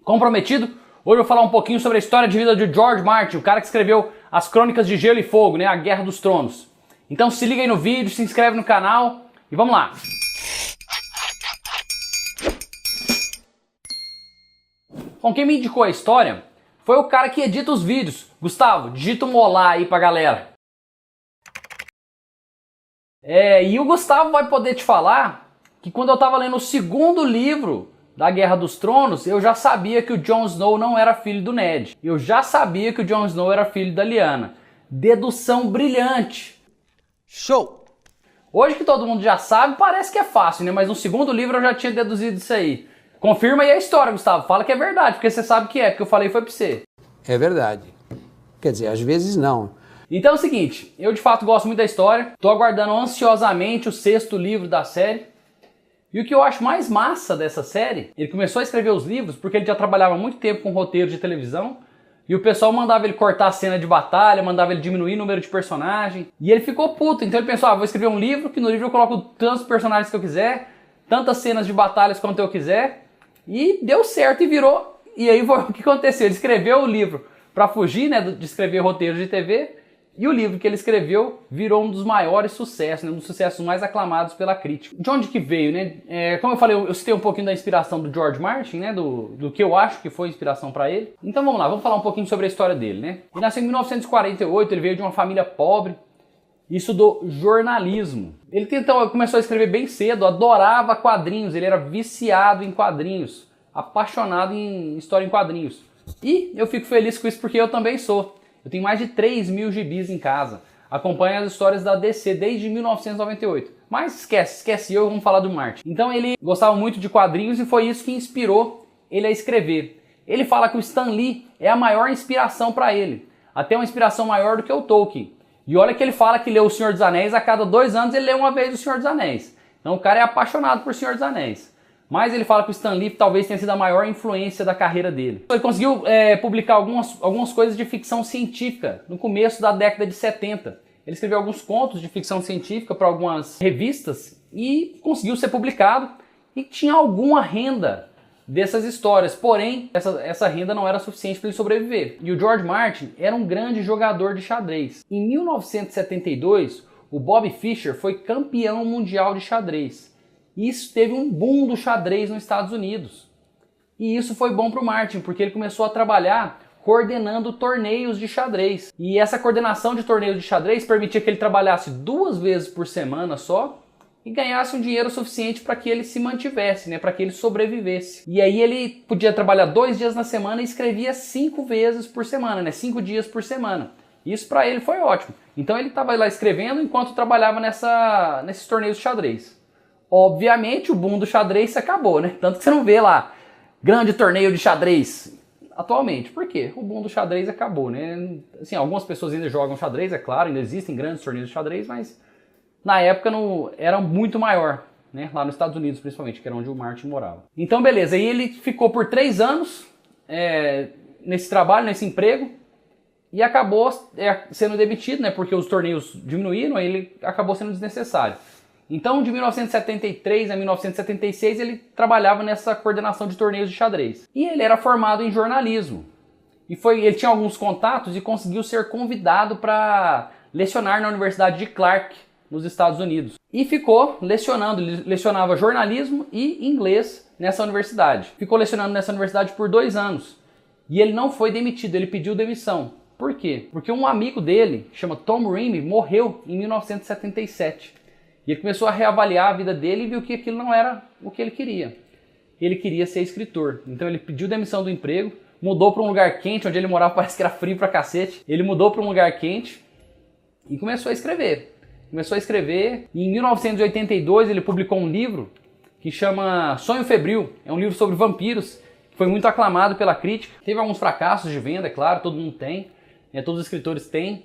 Comprometido? Hoje eu vou falar um pouquinho sobre a história de vida de George Martin, o cara que escreveu as Crônicas de Gelo e Fogo, né, a Guerra dos Tronos. Então se liga aí no vídeo, se inscreve no canal e vamos lá. Bom, quem me indicou a história foi o cara que edita os vídeos. Gustavo, digita um olá aí pra galera. E o Gustavo vai poder te falar que quando eu tava lendo o segundo livro da Guerra dos Tronos, eu já sabia que o Jon Snow não era filho do Ned. Eu já sabia que o Jon Snow era filho da Lyanna. Dedução brilhante. Show! Hoje que todo mundo já sabe, parece que é fácil, né? Mas no segundo livro eu já tinha deduzido isso aí. Confirma aí a história, Gustavo. Fala que é verdade, porque você sabe que é, porque eu falei foi pra você. É verdade. Quer dizer, às vezes não. Então é o seguinte, eu de fato gosto muito da história, tô aguardando ansiosamente o 6º livro da série. E o que eu acho mais massa dessa série, ele começou a escrever os livros porque ele já trabalhava há muito tempo com roteiro de televisão, e o pessoal mandava ele cortar a cena de batalha, mandava ele diminuir o número de personagem, e ele ficou puto, então ele pensou, vou escrever um livro, que no livro eu coloco tantos personagens que eu quiser, tantas cenas de batalhas quanto eu quiser, e deu certo e virou, e aí o que aconteceu? Ele escreveu o livro para fugir, né, de escrever roteiro de TV, e o livro que ele escreveu virou um dos maiores sucessos, né? Um dos sucessos mais aclamados pela crítica. De onde que veio, né? Como eu falei, eu citei um pouquinho da inspiração do George Martin, né? Do que eu acho que foi inspiração para ele. Então vamos lá, vamos falar um pouquinho sobre a história dele, né? Ele nasceu em 1948, ele veio de uma família pobre e estudou jornalismo. Ele então começou a escrever bem cedo, adorava quadrinhos, ele era viciado em quadrinhos, apaixonado em história em quadrinhos. E eu fico feliz com isso porque eu também sou. Eu tenho mais de 3.000 gibis em casa. Acompanho as histórias da DC desde 1998. Mas esquece eu, vamos falar do Martin. Então ele gostava muito de quadrinhos e foi isso que inspirou ele a escrever. Ele fala que o Stan Lee é a maior inspiração para ele. Até uma inspiração maior do que o Tolkien. E olha que ele fala que lê O Senhor dos Anéis, a cada 2 anos ele lê uma vez O Senhor dos Anéis. Então o cara é apaixonado por Senhor dos Anéis. Mas ele fala que o Stan Lee talvez tenha sido a maior influência da carreira dele. Ele conseguiu publicar algumas coisas de ficção científica no começo da década de 70. Ele escreveu alguns contos de ficção científica para algumas revistas e conseguiu ser publicado e tinha alguma renda dessas histórias. Porém, essa renda não era suficiente para ele sobreviver. E o George Martin era um grande jogador de xadrez. Em 1972, o Bobby Fischer foi campeão mundial de xadrez. Isso teve um boom do xadrez nos Estados Unidos. E isso foi bom para o Martin, porque ele começou a trabalhar coordenando torneios de xadrez. E essa coordenação de torneios de xadrez permitia que ele trabalhasse 2 vezes por semana só e ganhasse um dinheiro suficiente para que ele se mantivesse, né, para que ele sobrevivesse. E aí ele podia trabalhar 2 dias na semana e escrevia 5 vezes por semana, né, 5 dias por semana. Isso para ele foi ótimo. Então ele estava lá escrevendo enquanto trabalhava nesses torneios de xadrez. Obviamente o boom do xadrez se acabou, né? Tanto que você não vê lá grande torneio de xadrez atualmente. Por quê? O boom do xadrez acabou, né? Assim, algumas pessoas ainda jogam xadrez, é claro, ainda existem grandes torneios de xadrez, mas na época era muito maior, né? Lá nos Estados Unidos principalmente, que era onde o Martin morava. Então beleza, aí ele ficou por 3 anos nesse trabalho, nesse emprego, e acabou sendo demitido, né? Porque os torneios diminuíram, aí ele acabou sendo desnecessário. Então, de 1973 a 1976, ele trabalhava nessa coordenação de torneios de xadrez. E ele era formado em jornalismo. E ele tinha alguns contatos e conseguiu ser convidado para lecionar na Universidade de Clark, nos Estados Unidos. E ficou lecionava jornalismo e inglês nessa universidade. Ficou lecionando nessa universidade por 2 anos. E ele não foi demitido, ele pediu demissão. Por quê? Porque um amigo dele, que chama Tom Raimi, morreu em 1977. E ele começou a reavaliar a vida dele e viu que aquilo não era o que ele queria. Ele queria ser escritor. Então ele pediu demissão do emprego, mudou para um lugar quente, onde ele morava parece que era frio pra cacete. Ele mudou para um lugar quente e começou a escrever. E em 1982 ele publicou um livro que chama Sonho Febril. É um livro sobre vampiros, que foi muito aclamado pela crítica. Teve alguns fracassos de venda, é claro, todo mundo tem, todos os escritores têm.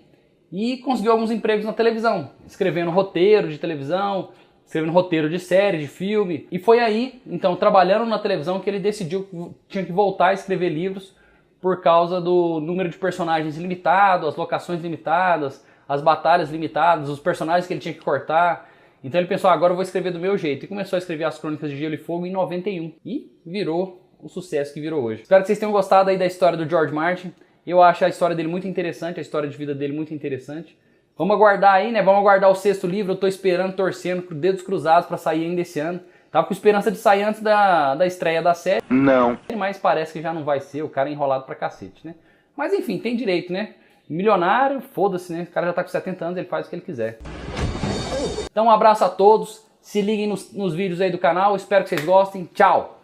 E conseguiu alguns empregos na televisão, escrevendo roteiro de televisão, escrevendo roteiro de série, de filme. E foi aí, então, trabalhando na televisão, que ele decidiu que tinha que voltar a escrever livros por causa do número de personagens limitado, as locações limitadas, as batalhas limitadas, os personagens que ele tinha que cortar. Então ele pensou, agora eu vou escrever do meu jeito. E começou a escrever as Crônicas de Gelo e Fogo em 91. E virou o sucesso que virou hoje. Espero que vocês tenham gostado aí da história do George Martin. Eu acho a história dele muito interessante, a história de vida dele muito interessante. Vamos aguardar aí, né? Vamos aguardar o 6º livro. Eu tô esperando, torcendo, com dedos cruzados para sair ainda esse ano. Tava com esperança de sair antes da estreia da série. Não. Mas parece que já não vai ser, o cara é enrolado pra cacete, né? Mas enfim, tem direito, né? Milionário, foda-se, né? O cara já tá com 70 anos, ele faz o que ele quiser. Então um abraço a todos, se liguem nos vídeos aí do canal, espero que vocês gostem. Tchau!